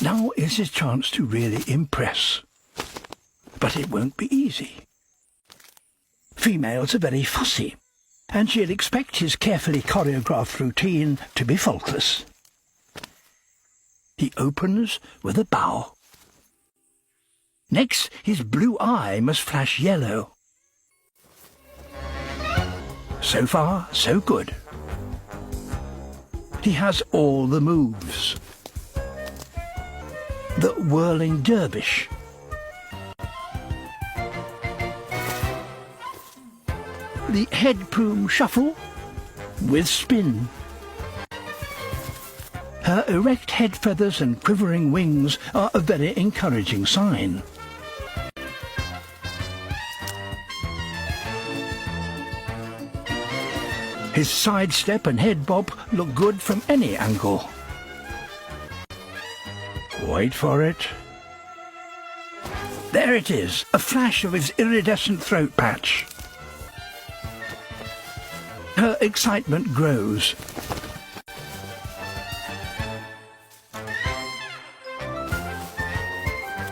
Now is his chance to really impress. But it won't be easy. Females are very fussy, and she'll expect his carefully choreographed routine to be faultless. He opens with a bow. Next, his blue eye must flash yellow. So far, so good. He has all the moves. The whirling dervish. The head plume shuffle with spin. Her erect head feathers and quivering wings are a very encouraging sign. His sidestep and head bob look good from any angle. Wait for it. There it is, a flash of his iridescent throat patch. Her excitement grows.